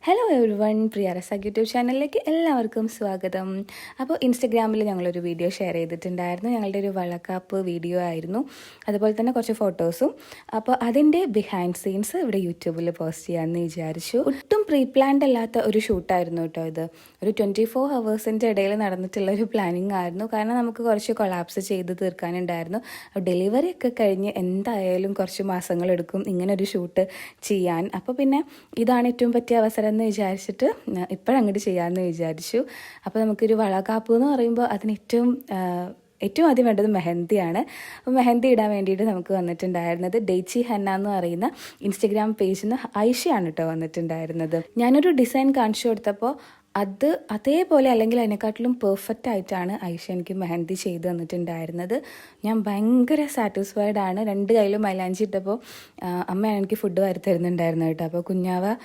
Hello every one, പ്രിയ Razak YouTube ചാനലിലേക്ക് എല്ലാവർക്കും സ്വാഗതം. അപ്പോൾ ഇൻസ്റ്റഗ്രാമിൽ ഞങ്ങളൊരു വീഡിയോ ഷെയർ ചെയ്തിട്ടുണ്ടായിരുന്നു. ഞങ്ങളുടെ ഒരു വളക്കാപ്പ് വീഡിയോ ആയിരുന്നു, അതുപോലെ തന്നെ കുറച്ച് ഫോട്ടോസും. അപ്പോൾ അതിൻ്റെ ബിഹൈൻഡ് സീൻസ് ഇവിടെ യൂട്യൂബിൽ പോസ്റ്റ് ചെയ്യാമെന്ന് വിചാരിച്ചു. ഒട്ടും പ്രീ പ്ലാൻഡ് അല്ലാത്ത ഒരു ഷൂട്ടായിരുന്നു കേട്ടോ ഇത്. ഒരു 24 ഹവേഴ്സിൻ്റെ ഇടയിൽ നടന്നിട്ടുള്ള ഒരു പ്ലാനിങ് ആയിരുന്നു. കാരണം നമുക്ക് കുറച്ച് കൊളാപ്സ് ചെയ്ത് തീർക്കാനുണ്ടായിരുന്നു. ഡെലിവറി ഒക്കെ കഴിഞ്ഞ് എന്തായാലും കുറച്ച് മാസങ്ങളെടുക്കും ഇങ്ങനെ ഒരു ഷൂട്ട് ചെയ്യാൻ. അപ്പോൾ പിന്നെ ഇതാണ് ഏറ്റവും പറ്റിയ അവസരം എന്ന് വിചാരിച്ചിട്ട് ഇപ്പോഴങ്ങോട്ട് ചെയ്യാമെന്ന് വിചാരിച്ചു. അപ്പോൾ നമുക്കൊരു വളകാപ്പ് എന്ന് പറയുമ്പോൾ അതിന് ഏറ്റവും ആദ്യം വേണ്ടത് മെഹന്തിയാണ്. അപ്പോൾ മെഹന്തി ഇടാൻ വേണ്ടിയിട്ട് നമുക്ക് വന്നിട്ടുണ്ടായിരുന്നത് ഡേച്ചി ഹന്ന എന്ന് പറയുന്ന ഇൻസ്റ്റഗ്രാം പേജിൽ നിന്ന് ഐഷയാണ് കേട്ടോ വന്നിട്ടുണ്ടായിരുന്നത്. ഞാനൊരു ഡിസൈൻ കാണിച്ചു കൊടുത്തപ്പോൾ അതേപോലെ അല്ലെങ്കിൽ അതിനെക്കാട്ടിലും പെർഫെക്റ്റ് ആയിട്ടാണ് ഐഷ എനിക്ക് മെഹന്തി ചെയ്ത് തന്നിട്ടുണ്ടായിരുന്നത്. ഞാൻ ഭയങ്കര സാറ്റിസ്ഫൈഡ് ആണ്. 2 കയ്യിലും മൈലാഞ്ചി ഇട്ടപ്പോൾ അമ്മയാണ് എനിക്ക് ഫുഡ് വാരി തരുന്നുണ്ടായിരുന്നു കേട്ടോ. അപ്പോൾ കുഞ്ഞാവ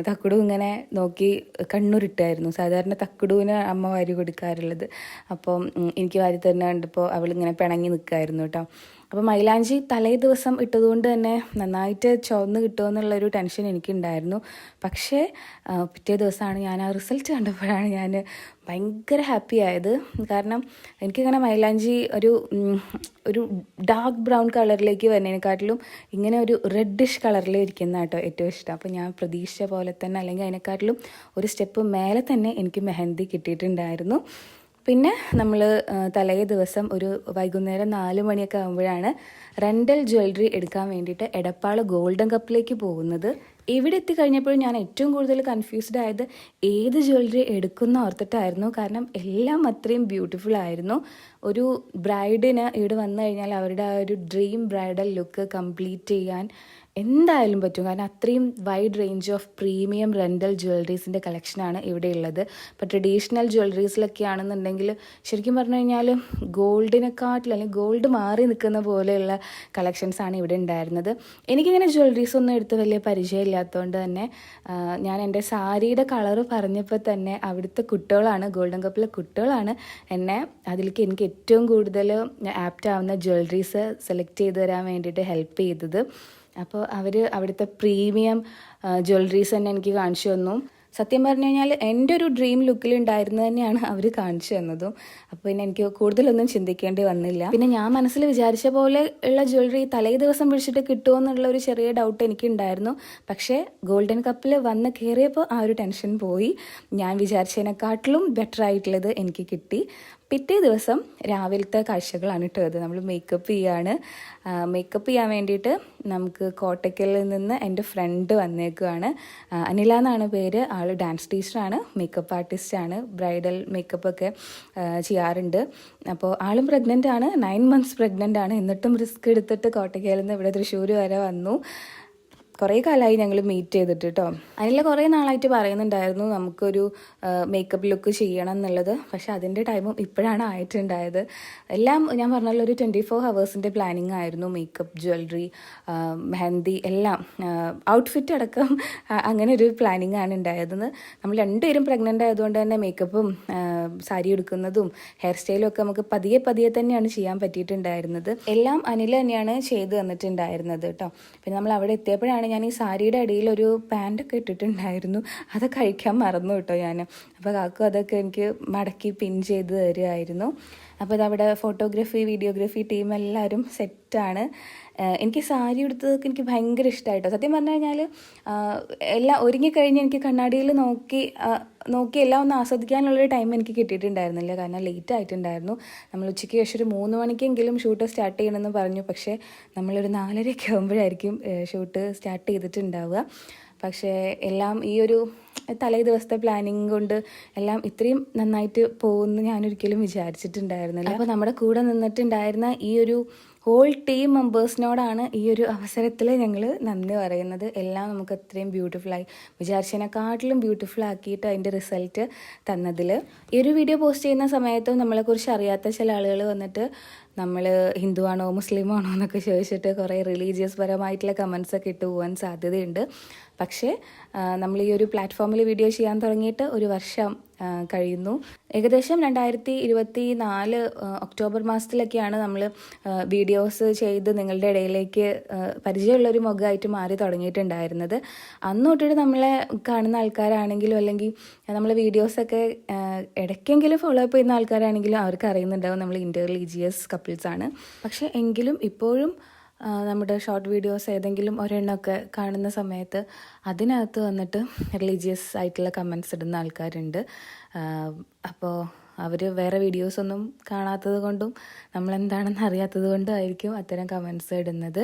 തക്കുടു ഇങ്ങനെ നോക്കി കണ്ണൂരിട്ടായിരുന്നു. സാധാരണ തക്കുടുവിന് അമ്മ വാരി കൊടുക്കാറുള്ളത്. അപ്പോൾ എനിക്ക് വാരി തരുന്ന കണ്ടപ്പോൾ അവളിങ്ങനെ പിണങ്ങി നിൽക്കുമായിരുന്നു കേട്ടോ. അപ്പോൾ മൈലാഞ്ചി തലേ ദിവസം ഇട്ടതുകൊണ്ട് തന്നെ നന്നായിട്ട് ചുവന്ന് കിട്ടുമെന്നുള്ളൊരു ടെൻഷൻ എനിക്കുണ്ടായിരുന്നു. പക്ഷേ പിറ്റേ ദിവസമാണ് ഞാൻ ആ റിസൾട്ട് കണ്ടപ്പോഴാണ് ഞാൻ ഭയങ്കര ഹാപ്പി ആയത്. കാരണം എനിക്കിങ്ങനെ മൈലാഞ്ചി ഒരു ഡാർക്ക് ബ്രൗൺ കളറിലേക്ക് വരുന്നതിനെക്കാട്ടിലും ഇങ്ങനെ ഒരു റെഡിഷ് കളറിൽ ഇരിക്കുന്ന കേട്ടോ ഏറ്റവും ഇഷ്ടം. അപ്പോൾ ഞാൻ പ്രതീക്ഷിച്ച പോലെ തന്നെ അല്ലെങ്കിൽ അതിനെക്കാട്ടിലും ഒരു സ്റ്റെപ്പ് മേലെ തന്നെ എനിക്ക് മെഹന്തി കിട്ടിയിട്ടുണ്ടായിരുന്നു. പിന്നെ നമ്മൾ തലേ ദിവസം ഒരു വൈകുന്നേരം 4 മണിയൊക്കെ ആകുമ്പോഴാണ് റെൻ്റൽ ജ്വല്ലറി എടുക്കാൻ വേണ്ടിയിട്ട് എടപ്പാൾ ഗോൾഡൻ കപ്പിലേക്ക് പോകുന്നത്. ഇവിടെ എത്തിക്കഴിഞ്ഞപ്പോൾ ഞാൻ ഏറ്റവും കൂടുതൽ കൺഫ്യൂസ്ഡ് ആയത് ഏത് ജ്വല്ലറി എടുക്കുന്ന ഓർത്തിട്ടായിരുന്നു. കാരണം എല്ലാം അത്രയും ബ്യൂട്ടിഫുൾ ആയിരുന്നു. ഒരു ബ്രൈഡിന് ഇവിടെ വന്നു കഴിഞ്ഞാൽ അവരുടെ ആ ഒരു ഡ്രീം ബ്രൈഡൽ ലുക്ക് കംപ്ലീറ്റ് ചെയ്യാൻ എന്തായാലും പറ്റും. കാരണം അത്രയും wide range of premium rental ജ്വല്ലറീസിൻ്റെ കളക്ഷനാണ് ഇവിടെ ഉള്ളത്. ഇപ്പോൾ ട്രഡീഷണൽ ജ്വല്ലറീസിലൊക്കെ ആണെന്നുണ്ടെങ്കിൽ ശരിക്കും പറഞ്ഞു കഴിഞ്ഞാൽ ഗോൾഡിനെക്കാട്ടിൽ അല്ലെങ്കിൽ ഗോൾഡ് മാറി നിൽക്കുന്ന പോലെയുള്ള കളക്ഷൻസാണ് ഇവിടെ ഉണ്ടായിരുന്നത്. എനിക്കിങ്ങനെ ജ്വല്ലറീസ് ഒന്നും എടുത്ത് വലിയ പരിചയമില്ലാത്തതുകൊണ്ട് തന്നെ ഞാൻ എൻ്റെ സാരിയുടെ കളറ് പറഞ്ഞപ്പോൾ തന്നെ അവിടുത്തെ കുട്ടികളാണ്, ഗോൾഡൻ കപ്പിലെ കുട്ടികളാണ് എന്നെ അതിലേക്ക് എനിക്ക് ഏറ്റവും കൂടുതൽ ആപ്റ്റ് ആവുന്ന ജ്വല്ലറീസ് സെലക്ട് ചെയ്ത് തരാൻ വേണ്ടിയിട്ട് ഹെൽപ്പ് ചെയ്തത്. അപ്പോൾ അവിടുത്തെ പ്രീമിയം ജ്വല്ലറീസ് തന്നെ എനിക്ക് കാണിച്ചു തന്നു. സത്യം പറഞ്ഞു കഴിഞ്ഞാൽ എൻ്റെ ഒരു ഡ്രീം ലുക്കിൽ ഉണ്ടായിരുന്നത് തന്നെയാണ് അവർ കാണിച്ചു തന്നതും. അപ്പോൾ പിന്നെ എനിക്ക് കൂടുതലൊന്നും ചിന്തിക്കേണ്ടി വന്നില്ല. പിന്നെ ഞാൻ മനസ്സിൽ വിചാരിച്ച പോലെ ഉള്ള ജ്വല്ലറി തലേ ദിവസം പിടിച്ചിട്ട് കിട്ടുമോ എന്നുള്ള ഒരു ചെറിയ ഡൗട്ട് എനിക്കുണ്ടായിരുന്നു. പക്ഷേ ഗോൾഡൻ കപ്പിൽ വന്ന് കയറിയപ്പോൾ ആ ഒരു ടെൻഷൻ പോയി. ഞാൻ വിചാരിച്ചതിനെക്കാട്ടിലും ബെറ്റർ ആയിട്ടുള്ളത് എനിക്ക് കിട്ടി. പിറ്റേ ദിവസം രാവിലത്തെ കാഴ്ചകളാണ് ഇട്ടത്. നമ്മൾ മേക്കപ്പ് ചെയ്യാണ്. മേക്കപ്പ് ചെയ്യാൻ വേണ്ടിയിട്ട് നമുക്ക് കോട്ടയ്ക്കലിൽ നിന്ന് എൻ്റെ ഫ്രണ്ട് വന്നേക്കുവാണ്. അനില എന്നാണ് പേര്. ആൾ ഡാൻസ് ടീച്ചറാണ്, മേക്കപ്പ് ആർട്ടിസ്റ്റാണ്, ബ്രൈഡൽ മേക്കപ്പൊക്കെ ചെയ്യാറുണ്ട്. അപ്പോൾ ആളും പ്രഗ്നൻ്റ് ആണ്, 9 months പ്രഗ്നൻ്റ് ആണ്. എന്നിട്ടും റിസ്ക് എടുത്തിട്ട് കോട്ടയ്ക്കലിൽ നിന്ന് ഇവിടെ തൃശ്ശൂർ വരെ വന്നു. കുറേ കാലമായി ഞങ്ങൾ മീറ്റ് ചെയ്തിട്ട് കേട്ടോ. അതിൽ കുറേ നാളായിട്ട് പറയുന്നുണ്ടായിരുന്നു നമുക്കൊരു മേക്കപ്പ് ലുക്ക് ചെയ്യണം എന്നുള്ളത്. പക്ഷെ അതിൻ്റെ ടൈമും ഇപ്പോഴാണ് ആയിട്ടുണ്ടായത്. എല്ലാം ഞാൻ പറഞ്ഞല്ലോ ഒരു 24 ഹവേഴ്സിൻ്റെ പ്ലാനിങ് ആയിരുന്നു. മേക്കപ്പ്, ജ്വല്ലറി, മെഹന്തി എല്ലാം, ഔട്ട്ഫിറ്റ് അടക്കം അങ്ങനെ ഒരു പ്ലാനിങ് ആണ് ഉണ്ടായതെന്ന്. നമ്മൾ 2 പേരും പ്രഗ്നൻ്റ് ആയതുകൊണ്ട് തന്നെ മേക്കപ്പും സാരി എടുക്കുന്നതും ഹെയർ സ്റ്റൈലും ഒക്കെ നമുക്ക് പതിയെ തന്നെയാണ് ചെയ്യാൻ പറ്റിയിട്ടുണ്ടായിരുന്നത്. എല്ലാം അനില തന്നെയാണ് ചെയ്ത് തന്നിട്ടുണ്ടായിരുന്നത് കേട്ടോ. പിന്നെ നമ്മൾ അവിടെ എത്തിയപ്പോഴാണ് ഞാൻ ഈ സാരിയുടെ അടിയിൽ ഒരു പാൻറ്റൊക്കെ ഇട്ടിട്ടുണ്ടായിരുന്നു. അതൊക്കെ കഴിക്കാൻ മറന്നു കേട്ടോ ഞാൻ. അപ്പോൾ കാക്കു അതൊക്കെ എനിക്ക് മടക്കി പിൻ ചെയ്ത് തരുമായിരുന്നു. അപ്പോൾ അതവിടെ ഫോട്ടോഗ്രാഫി, വീഡിയോഗ്രാഫി ടീം എല്ലാവരും സെറ്റാണ്. എനിക്ക് സാരി ഉടുത്തതൊക്കെ എനിക്ക് ഭയങ്കര ഇഷ്ടമായിട്ടോ. സത്യം പറഞ്ഞു കഴിഞ്ഞാൽ എല്ലാം ഒരുങ്ങിക്കഴിഞ്ഞ് എനിക്ക് കണ്ണാടിയിൽ നോക്കി എല്ലാം ഒന്ന് ആസ്വദിക്കാനുള്ളൊരു ടൈം എനിക്ക് കിട്ടിയിട്ടുണ്ടായിരുന്നില്ല. കാരണം ലേറ്റ് ആയിട്ടുണ്ടായിരുന്നു. നമ്മൾ ഉച്ചയ്ക്ക് ശേഷം ഒരു 3 മണിക്കെങ്കിലും ഷൂട്ട് സ്റ്റാർട്ട് ചെയ്യണമെന്ന് പറഞ്ഞു. പക്ഷേ നമ്മളൊരു 4:30 ആകുമ്പോഴായിരിക്കും ഷൂട്ട് സ്റ്റാർട്ട് ചെയ്തിട്ടുണ്ടാവുക. പക്ഷേ എല്ലാം ഈ ഒരു തലേ ദിവസത്തെ പ്ലാനിങ് കൊണ്ട് എല്ലാം ഇത്രയും നന്നായിട്ട് പോകുമെന്ന് ഞാനൊരിക്കലും വിചാരിച്ചിട്ടുണ്ടായിരുന്നില്ല. അപ്പോൾ നമ്മുടെ കൂടെ നിന്നിട്ടുണ്ടായിരുന്ന ഈ ഒരു ഹോൾ ടീം മെമ്പേഴ്സിനോടാണ് ഈ ഒരു അവസരത്തിൽ ഞങ്ങൾ നന്ദി പറയുന്നത്. എല്ലാം നമുക്ക് അത്രയും ബ്യൂട്ടിഫുള്ളായി, വിചാരിച്ചതിനെക്കാട്ടിലും ബ്യൂട്ടിഫുൾ ആക്കിയിട്ട് അതിൻ്റെ റിസൾട്ട് തന്നതിൽ. ഈ ഒരു വീഡിയോ പോസ്റ്റ് ചെയ്യുന്ന സമയത്തും നമ്മളെക്കുറിച്ച് അറിയാത്ത ചില ആളുകൾ വന്നിട്ട് നമ്മൾ ഹിന്ദുവാണോ മുസ്ലിമാണോ എന്നൊക്കെ ചോദിച്ചിട്ട് കുറേ റിലീജിയസ് പരമായിട്ടുള്ള കമൻസൊക്കെ ഇട്ട് പോകാൻ സാധ്യതയുണ്ട്. പക്ഷേ നമ്മൾ ഈ ഒരു പ്ലാറ്റ്ഫോമിൽ വീഡിയോ ചെയ്യാൻ തുടങ്ങിയിട്ട് ഒരു വർഷം കഴിയുന്നു. ഏകദേശം 2024 ഒക്ടോബർ മാസത്തിലൊക്കെയാണ് നമ്മൾ വീഡിയോസ് ചെയ്ത് നിങ്ങളുടെ ഇടയിലേക്ക് പരിചയമുള്ളൊരു മുഖമായിട്ട് മാറി തുടങ്ങിയിട്ടുണ്ടായിരുന്നത്. അന്ന് തൊട്ടിട്ട് നമ്മളെ കാണുന്ന ആൾക്കാരാണെങ്കിലും അല്ലെങ്കിൽ നമ്മൾ വീഡിയോസൊക്കെ ഇടയ്ക്കെങ്കിലും ഫോളോ അപ്പ് ചെയ്യുന്ന ആൾക്കാരാണെങ്കിലും അവർക്ക് അറിയുന്നുണ്ടാവും നമ്മൾ ഇൻ്റർ റിലീജിയസ് കപ്പിൾസാണ്. പക്ഷേ എങ്കിലും ഇപ്പോഴും നമ്മുടെ ഷോർട്ട് വീഡിയോസ് ഏതെങ്കിലും ഒരെണ്ണമൊക്കെ കാണുന്ന സമയത്ത് അതിനകത്ത് വന്നിട്ട് റിലീജിയസ് ആയിട്ടുള്ള കമൻസ് ഇടുന്ന ആൾക്കാരുണ്ട്. അപ്പോൾ അവർ വേറെ വീഡിയോസൊന്നും കാണാത്തത് കൊണ്ടും നമ്മളെന്താണെന്ന് അറിയാത്തത് കൊണ്ടും ആയിരിക്കും അത്തരം കമൻസ് ഇടുന്നത്.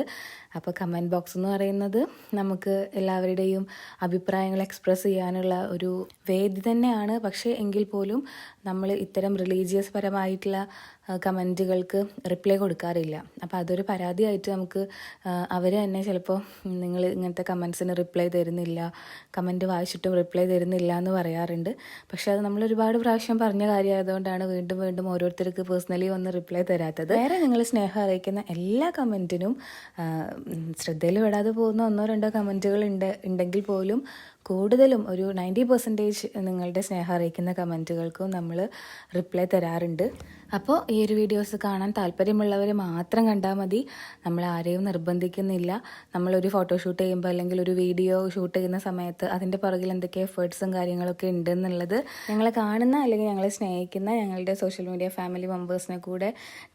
അപ്പോൾ കമൻറ്റ് ബോക്സ് എന്ന് പറയുന്നത് നമുക്ക് എല്ലാവരുടെയും അഭിപ്രായങ്ങൾ എക്സ്പ്രസ് ചെയ്യാനുള്ള ഒരു വേദി തന്നെയാണ്. പക്ഷേ എങ്കിൽ പോലും നമ്മൾ ഇത്തരം റിലീജിയസ് പരമായിട്ടുള്ള കമൻറ്റുകൾക്ക് റിപ്ലൈ കൊടുക്കാറില്ല. അപ്പോൾ അതൊരു പരാതിയായിട്ട് നമുക്ക് അവർ തന്നെ ചിലപ്പോൾ നിങ്ങൾ ഇങ്ങനത്തെ കമൻസിന് റിപ്ലൈ തരുന്നില്ല, കമൻറ്റ് വായിച്ചിട്ടും റിപ്ലൈ തരുന്നില്ല എന്ന് പറയാറുണ്ട്. പക്ഷേ അത് നമ്മൾ ഒരുപാട് പ്രാവശ്യം പറഞ്ഞ കാര്യമായതുകൊണ്ടാണ് വീണ്ടും വീണ്ടും ഓരോരുത്തർക്ക് പേഴ്സണലി വന്ന് റിപ്ലൈ തരാത്തത്. വേറെ നിങ്ങൾ സ്നേഹം അറിയിക്കുന്ന എല്ലാ കമൻറ്റിനും ശ്രദ്ധയിൽ പെടാതെ പോകുന്ന 1-2 കമൻറ്റുകൾ ഉണ്ടെങ്കിൽ പോലും കൂടുതലും ഒരു 90% നിങ്ങളുടെ സ്നേഹം അറിയിക്കുന്ന കമൻറ്റുകൾക്കും നമ്മൾ റിപ്ലൈ തരാറുണ്ട്. അപ്പോൾ ഈ ഒരു വീഡിയോസ് കാണാൻ താല്പര്യമുള്ളവർ മാത്രം കണ്ടാൽ മതി. നമ്മൾ ആരെയും നിർബന്ധിക്കുന്നില്ല. നമ്മളൊരു ഫോട്ടോഷൂട്ട് ചെയ്യുമ്പോൾ അല്ലെങ്കിൽ ഒരു വീഡിയോ ഷൂട്ട് ചെയ്യുന്ന സമയത്ത് അതിൻ്റെ പുറകിൽ എന്തൊക്കെ എഫേർട്സും കാര്യങ്ങളൊക്കെ ഉണ്ടെന്നുള്ളത് ഞങ്ങളെ കാണുന്ന അല്ലെങ്കിൽ ഞങ്ങളെ സ്നേഹിക്കുന്ന ഞങ്ങളുടെ സോഷ്യൽ മീഡിയ ഫാമിലി മെമ്പേഴ്സിനെ കൂടെ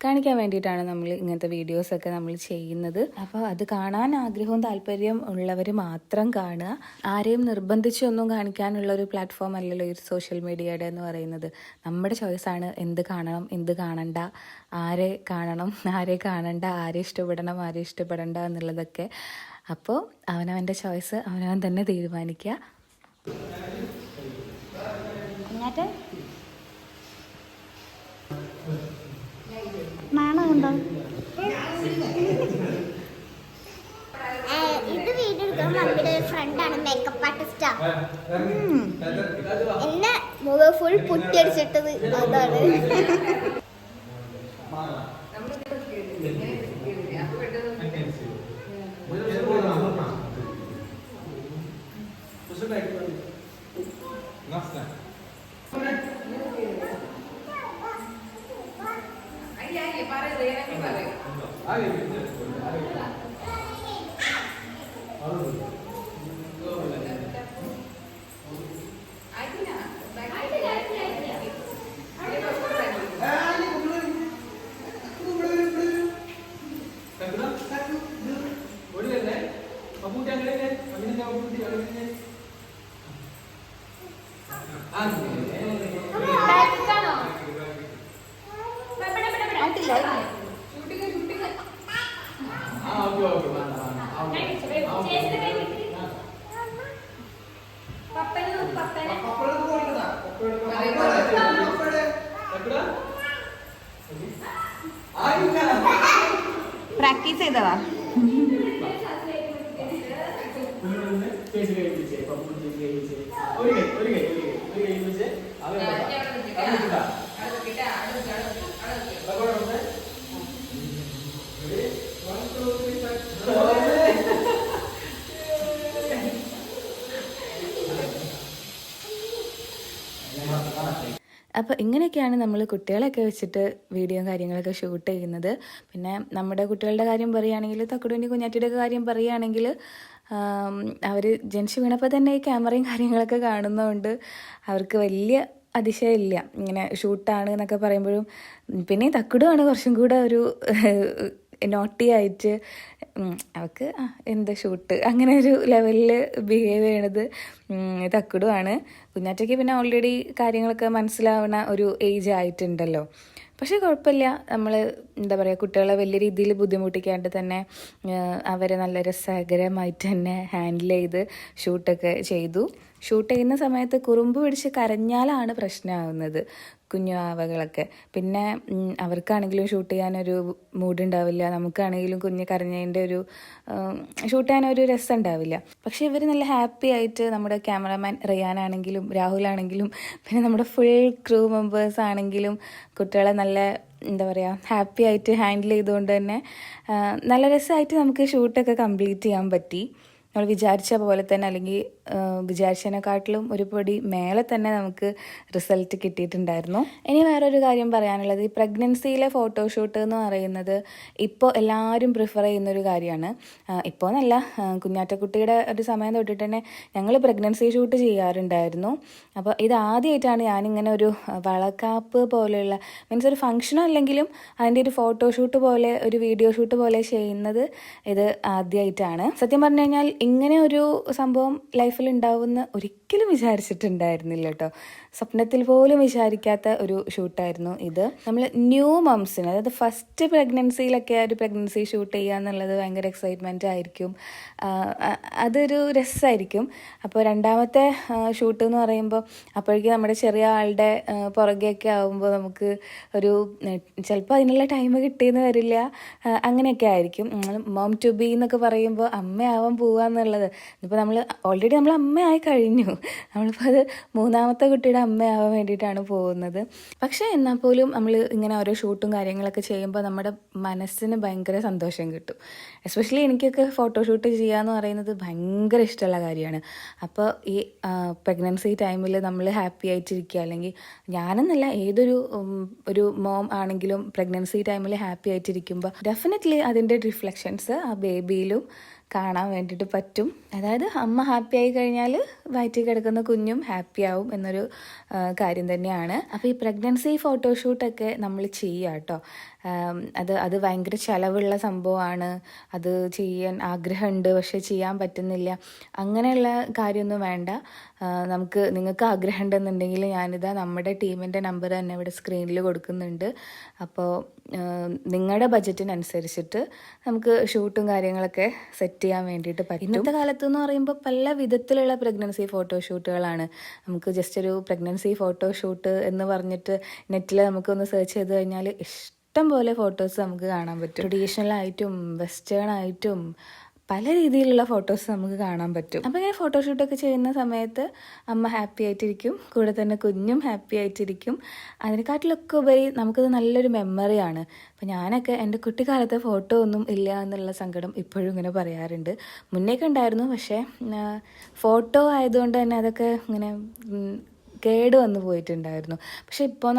കാണിക്കാൻ വേണ്ടിയിട്ടാണ് നമ്മൾ ഇങ്ങനത്തെ വീഡിയോസൊക്കെ നമ്മൾ ചെയ്യുന്നത്. അപ്പോൾ അത് കാണാൻ ആഗ്രഹവും താല്പര്യം ഉള്ളവർ മാത്രം കാണുക. ആരെയും നിർബന്ധിച്ചൊന്നും കാണിക്കാനുള്ള ഒരു പ്ലാറ്റ്ഫോം അല്ലല്ലോ ഈ സോഷ്യൽ മീഡിയയുടെ എന്ന് പറയുന്നത്. നമ്മുടെ ചോയ്സാണ് എന്ത് കാണണം എന്ത് കാണണ്ട, ആരെ കാണണം ആരെ കാണണ്ട, ആരെ ഇഷ്ടപ്പെടണം ആരെ ഇഷ്ടപ്പെടണ്ട എന്നുള്ളതൊക്കെ. അപ്പോൾ അവനവൻ്റെ ചോയ്സ് അവനവൻ തന്നെ തീരുമാനിക്കുക. ഇത് വീഡിയോ എടുക്കാൻ നമ്മുടെ ഫ്രണ്ടാണ്, മേക്കപ്പ് ആർട്ടിസ്റ്റാ. എന്നെ മുഖം ഫുൾ പുട്ടിയടിച്ചിട്ടത് അതാണ്. പ്രാക്ടീസ് ചെയ്തവാ. അപ്പോൾ ഇങ്ങനെയൊക്കെയാണ് നമ്മൾ കുട്ടികളെയൊക്കെ വെച്ചിട്ട് വീഡിയോയും കാര്യങ്ങളൊക്കെ ഷൂട്ട് ചെയ്യുന്നത്. പിന്നെ നമ്മുടെ കുട്ടികളുടെ കാര്യം പറയുകയാണെങ്കിൽ തക്കുടുവിൻ്റെ കുഞ്ഞാറ്റിയുടെ കാര്യം പറയുകയാണെങ്കിൽ അവർ ജനിച്ച് വീണപ്പോൾ തന്നെ ഈ ക്യാമറയും കാര്യങ്ങളൊക്കെ കാണുന്നതുകൊണ്ട് അവർക്ക് വലിയ അതിശയമില്ല ഇങ്ങനെ ഷൂട്ടാണ് എന്നൊക്കെ പറയുമ്പോഴും. പിന്നെ തക്കുടുമാണ് കുറച്ചും കൂടെ ഒരു നോട്ടി ആയിട്ട് അവൾക്ക് എന്ത് ഷൂട്ട് അങ്ങനെ ഒരു ലെവലിൽ ബിഹേവ് ചെയ്യണത് തക്കുടുമാണ്. കുഞ്ഞാറ്റയ്ക്ക് പിന്നെ ഓൾറെഡി കാര്യങ്ങളൊക്കെ മനസ്സിലാവുന്ന ഒരു ഏജ് ആയിട്ടുണ്ടല്ലോ. പക്ഷേ കുഴപ്പമില്ല, നമ്മൾ എന്താ പറയുക, കുട്ടികളെ വലിയ രീതിയിൽ ബുദ്ധിമുട്ടിക്കാണ്ട് തന്നെ അവരെ നല്ല രസകരമായിട്ട് തന്നെ ഹാൻഡിൽ ചെയ്ത് ഷൂട്ടൊക്കെ ചെയ്തു. ഷൂട്ട് ചെയ്യുന്ന സമയത്ത് കുറുമ്പ് പിടിച്ച് കരഞ്ഞാലാണ് പ്രശ്നമാവുന്നത് കുഞ്ഞു ആവകളൊക്കെ. പിന്നെ അവർക്കാണെങ്കിലും ഷൂട്ട് ചെയ്യാനൊരു മൂഡ് ഉണ്ടാവില്ല, നമുക്കാണെങ്കിലും കുഞ്ഞ് കരഞ്ഞതിൻ്റെ ഒരു ഷൂട്ട് ചെയ്യാനൊരു രസം ഉണ്ടാവില്ല. പക്ഷേ ഇവർ നല്ല ഹാപ്പി ആയിട്ട്, നമ്മുടെ ക്യാമറമാൻ റിയാനാണെങ്കിലും രാഹുലാണെങ്കിലും പിന്നെ നമ്മുടെ ഫുൾ ക്രൂ മെമ്പേഴ്സ് ആണെങ്കിലും കുട്ടികളെ നല്ല എന്താ പറയുക ഹാപ്പി ആയിട്ട് ഹാൻഡിൽ ചെയ്തുകൊണ്ട് തന്നെ നല്ല രസമായിട്ട് നമുക്ക് ഷൂട്ടൊക്കെ കംപ്ലീറ്റ് ചെയ്യാൻ പറ്റി. നമ്മൾ വിചാരിച്ച പോലെ തന്നെ അല്ലെങ്കിൽ വിചാരിച്ചതിനെക്കാട്ടിലും ഒരു പടി മേലെ തന്നെ നമുക്ക് റിസൾട്ട് കിട്ടിയിട്ടുണ്ടായിരുന്നു. ഇനി വേറൊരു കാര്യം പറയാനുള്ളത്, ഈ പ്രഗ്നൻസിയിലെ ഫോട്ടോഷൂട്ട് എന്ന് പറയുന്നത് ഇപ്പോൾ എല്ലാവരും പ്രിഫർ ചെയ്യുന്നൊരു കാര്യമാണ്. ഇപ്പോൾ എന്നല്ല, കുഞ്ഞാറ്റക്കുട്ടിയുടെ ഒരു സമയം തൊട്ടിട്ട് തന്നെ ഞങ്ങൾ പ്രഗ്നൻസി ഷൂട്ട് ചെയ്യാറുണ്ടായിരുന്നു. അപ്പോൾ ഇത് ആദ്യമായിട്ടാണ് ഞാനിങ്ങനെ ഒരു വളക്കാപ്പ് പോലെയുള്ള മീൻസ് ഒരു ഫംഗ്ഷനോ അല്ലെങ്കിലും അതിൻ്റെ ഒരു ഫോട്ടോഷൂട്ട് പോലെ ഒരു വീഡിയോ ഷൂട്ട് പോലെ ചെയ്യുന്നത് ഇത് ആദ്യമായിട്ടാണ്. സത്യം പറഞ്ഞു കഴിഞ്ഞാൽ ഇങ്ങനെ ഒരു സംഭവം ലൈഫിൽ ഉണ്ടാവുമെന്ന് ഒരിക്കലും വിചാരിച്ചിട്ടുണ്ടായിരുന്നില്ല കേട്ടോ. സ്വപ്നത്തിൽ പോലും വിചാരിക്കാത്ത ഒരു ഷൂട്ടായിരുന്നു ഇത്. നമ്മൾ ന്യൂ മംസിന്, അതായത് ഫസ്റ്റ് പ്രഗ്നൻസിയിലൊക്കെ ഒരു പ്രഗ്നൻസി ഷൂട്ട് ചെയ്യുക എന്നുള്ളത് ഭയങ്കര എക്സൈറ്റ്മെൻ്റ് ആയിരിക്കും, അതൊരു രസമായിരിക്കും. അപ്പോൾ രണ്ടാമത്തെ ഷൂട്ട് എന്ന് പറയുമ്പോൾ അപ്പോഴേക്കും നമ്മുടെ ചെറിയ ആളുടെ പുറകെയൊക്കെ ആകുമ്പോൾ നമുക്ക് ഒരു ചിലപ്പോൾ അതിനുള്ള ടൈം കിട്ടിയെന്ന് വരില്ല, അങ്ങനെയൊക്കെ ആയിരിക്കും. മോം ടു ബി എന്നൊക്കെ പറയുമ്പോൾ അമ്മയാവാൻ പോവുക എന്നുള്ളത്, ഇപ്പോൾ നമ്മൾ ഓൾറെഡി നമ്മൾ അമ്മയായി കഴിഞ്ഞു, നമ്മളിപ്പോൾ അത് മൂന്നാമത്തെ കുട്ടിയുടെ അമ്മയാവാൻ വേണ്ടിയിട്ടാണ് പോകുന്നത്. പക്ഷേ എന്നാൽ പോലും നമ്മൾ ഇങ്ങനെ ഓരോ ഷൂട്ടും കാര്യങ്ങളൊക്കെ ചെയ്യുമ്പോൾ നമ്മുടെ മനസ്സിന് ഭയങ്കര സന്തോഷം കിട്ടും. എസ്പെഷ്യലി എനിക്കൊക്കെ ഫോട്ടോഷൂട്ട് ചെയ്യുക എന്ന് പറയുന്നത് ഭയങ്കര ഇഷ്ടമുള്ള കാര്യമാണ്. അപ്പോൾ ഈ പ്രഗ്നൻസി ടൈമിൽ നമ്മൾ ഹാപ്പി ആയിട്ടിരിക്കുക, അല്ലെങ്കിൽ ഞാനെന്നല്ല ഒരു മോം ആണെങ്കിലും പ്രഗ്നൻസി ടൈമിൽ ഹാപ്പി ആയിട്ടിരിക്കുമ്പോൾ ഡെഫിനറ്റ്ലി അതിൻ്റെ റിഫ്ലക്ഷൻസ് ആ ബേബിയിലും കാണാൻ വേണ്ടിയിട്ട് പറ്റും. അതായത് അമ്മ ഹാപ്പി ആയി കഴിഞ്ഞാൽ വയറ്റിൽ കിടക്കുന്ന കുഞ്ഞും ഹാപ്പി ആവും എന്നൊരു കാര്യം തന്നെയാണ്. അപ്പോൾ ഈ പ്രഗ്നൻസി ഫോട്ടോഷൂട്ടൊക്കെ നമ്മൾ ചെയ്യുക കേട്ടോ. അത് ഭയങ്കര ചിലവുള്ള സംഭവമാണ്, അത് ചെയ്യാൻ ആഗ്രഹമുണ്ട് പക്ഷെ ചെയ്യാൻ പറ്റുന്നില്ല, അങ്ങനെയുള്ള കാര്യമൊന്നും വേണ്ട. നിങ്ങൾക്ക് ആഗ്രഹം ഉണ്ടെന്നുണ്ടെങ്കിൽ ഞാനിതാ നമ്മുടെ ടീമിൻ്റെ നമ്പർ തന്നെ ഇവിടെ സ്ക്രീനിൽ കൊടുക്കുന്നുണ്ട്. അപ്പോൾ നിങ്ങളുടെ ബഡ്ജറ്റിനനുസരിച്ചിട്ട് നമുക്ക് ഷൂട്ടും കാര്യങ്ങളൊക്കെ സെറ്റ് ചെയ്യാൻ വേണ്ടിയിട്ട് പറ്റും. ഇന്നത്തെ കാലത്ത് എന്ന് പറയുമ്പോൾ പല വിധത്തിലുള്ള പ്രഗ്നൻസി ഫോട്ടോഷൂട്ടുകളാണ്. നമുക്ക് ജസ്റ്റ് ഒരു പ്രഗ്നൻസി ഫോട്ടോഷൂട്ട് എന്ന് പറഞ്ഞിട്ട് നെറ്റിൽ നമുക്കൊന്ന് സെർച്ച് ചെയ്ത് കഴിഞ്ഞാൽ ഇഷ്ടം പോലെ ഫോട്ടോസ് നമുക്ക് കാണാൻ പറ്റും. ട്രഡീഷണൽ ആയിട്ടും വെസ്റ്റേൺ ആയിട്ടും പല രീതിയിലുള്ള ഫോട്ടോസ് നമുക്ക് കാണാൻ പറ്റും. അപ്പോൾ ഇങ്ങനെ ഫോട്ടോഷൂട്ടൊക്കെ ചെയ്യുന്ന സമയത്ത് അമ്മ ഹാപ്പി ആയിട്ടിരിക്കും, കൂടെ തന്നെ കുഞ്ഞും ഹാപ്പി ആയിട്ടിരിക്കും. അതിനെക്കാട്ടിലൊക്കെ ഉപരി നമുക്കത് നല്ലൊരു മെമ്മറിയാണ്. അപ്പോൾ ഞാനൊക്കെ എൻ്റെ കുട്ടിക്കാലത്തെ ഫോട്ടോ ഒന്നും ഇല്ല എന്നുള്ള സങ്കടം ഇപ്പോഴും ഇങ്ങനെ പറയാറുണ്ട്. മുന്നേയൊക്കെ ഉണ്ടായിരുന്നു, പക്ഷേ ഫോട്ടോ ആയതുകൊണ്ട് തന്നെ അതൊക്കെ ഇങ്ങനെ കേട് വന്നു പോയിട്ടുണ്ടായിരുന്നു. പക്ഷെ ഇപ്പോൾ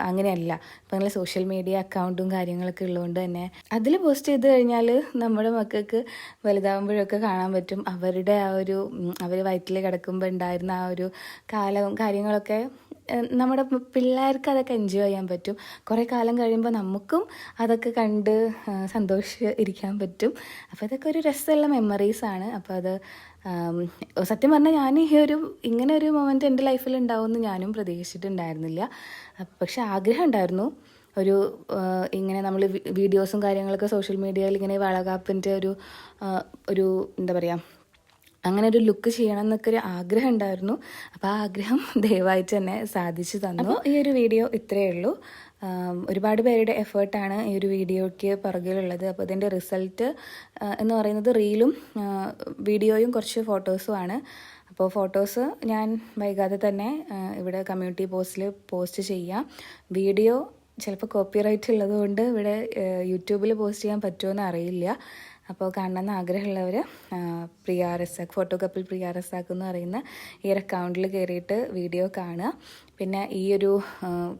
അങ്ങനെയല്ല. ഇപ്പോൾ നിങ്ങൾ സോഷ്യൽ മീഡിയ അക്കൗണ്ടും കാര്യങ്ങളൊക്കെ ഉള്ളതുകൊണ്ട് തന്നെ അതിൽ പോസ്റ്റ് ചെയ്ത് കഴിഞ്ഞാൽ നമ്മുടെ മക്കൾക്ക് വലുതാകുമ്പോഴൊക്കെ കാണാൻ പറ്റും അവരുടെ അവർ വയറ്റിൽ കിടക്കുമ്പോൾ ഉണ്ടായിരുന്ന ആ ഒരു കാലവും കാര്യങ്ങളൊക്കെ. നമ്മുടെ പിള്ളേർക്ക് അതൊക്കെ എൻജോയ് ചെയ്യാൻ പറ്റും. കുറേ കാലം കഴിയുമ്പോൾ നമുക്കും അതൊക്കെ കണ്ട് സന്തോഷിച്ചിരിക്കാൻ പറ്റും. അപ്പോൾ ഇതൊക്കെ ഒരു രസമുള്ള മെമ്മറീസാണ്. അപ്പോൾ അത് സത്യം പറഞ്ഞാൽ ഞാൻ ഇങ്ങനെ ഒരു മൊമെൻ്റ് എൻ്റെ ലൈഫിൽ ഉണ്ടാവുമെന്ന് ഞാനും പ്രതീക്ഷിച്ചിട്ടുണ്ടായിരുന്നില്ല. പക്ഷെ ആഗ്രഹം ഉണ്ടായിരുന്നു ഇങ്ങനെ നമ്മൾ വീഡിയോസും കാര്യങ്ങളൊക്കെ സോഷ്യൽ മീഡിയയിൽ ഇങ്ങനെ വളകാപ്പിൻ്റെ ഒരു എന്താ പറയുക, അങ്ങനെ ഒരു ലുക്ക് ചെയ്യണം എന്നൊക്കെ ഒരു ആഗ്രഹം ഉണ്ടായിരുന്നു. അപ്പോൾ ആ ആഗ്രഹം ദയവായിട്ട് തന്നെ സാധിച്ചു തന്നു. അപ്പോൾ ഈ ഒരു വീഡിയോ ഇത്രയേ ഉള്ളൂ. ഒരുപാട് പേരുടെ എഫേർട്ടാണ് ഈ ഒരു വീഡിയോയ്ക്ക് പുറകിലുള്ളത്. അപ്പോൾ ഇതിൻ്റെ റിസൾട്ട് എന്ന് പറയുന്നത് റീലും വീഡിയോയും കുറച്ച് ഫോട്ടോസുമാണ്. അപ്പോൾ ഫോട്ടോസ് ഞാൻ വൈകാതെ തന്നെ ഇവിടെ കമ്മ്യൂണിറ്റി പോസ്റ്റിൽ പോസ്റ്റ് ചെയ്യാം. വീഡിയോ ചിലപ്പോൾ കോപ്പിറൈറ്റ് ഉള്ളതുകൊണ്ട് ഇവിടെ യൂട്യൂബിൽ പോസ്റ്റ് ചെയ്യാൻ പറ്റുമോ അറിയില്ല. അപ്പോൾ കാണണമെന്ന് ആഗ്രഹമുള്ളവർ പ്രിയ റസാഖ്, ഫോട്ടോ കപ്പിൾ പ്രിയ റസാഖ് എന്ന് പറയുന്ന ഈ ഒരു അക്കൗണ്ടിൽ കയറിയിട്ട് വീഡിയോ കാണുക. പിന്നെ ഈ ഒരു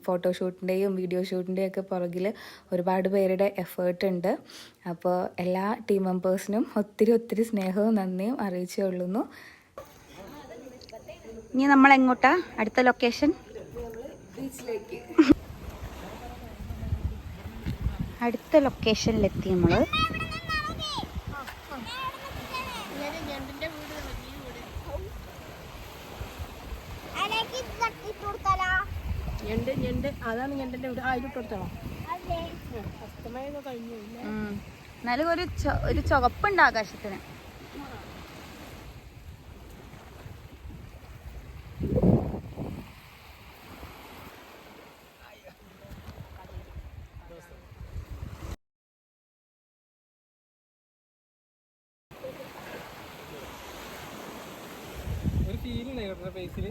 ഫോട്ടോഷൂട്ടിൻ്റെയും വീഡിയോ ഷൂട്ടിൻ്റെയും ഒക്കെ പുറകിൽ ഒരുപാട് പേരുടെ എഫേർട്ട് ഉണ്ട്. അപ്പോൾ എല്ലാ ടീം മെമ്പേഴ്സിനും ഒത്തിരി സ്നേഹവും നന്ദിയും അറിയിച്ചു കൊള്ളുന്നു. ഇനി നമ്മൾ എങ്ങോട്ടാ അടുത്ത ലൊക്കേഷൻ? ബീച്ചിലേക്ക്. അടുത്ത ലൊക്കേഷനിലെത്തി നമ്മൾ. അതാണ് ഞണ്ടിന്റെ വീട്. അതിലിട്ട് കൊടുത്തോളാം. എന്നാലും ഒരു ചുവപ്പുണ്ട് ആകാശത്തിന്. ഒരു ഫീലില്ലേ ഫേസിൽ?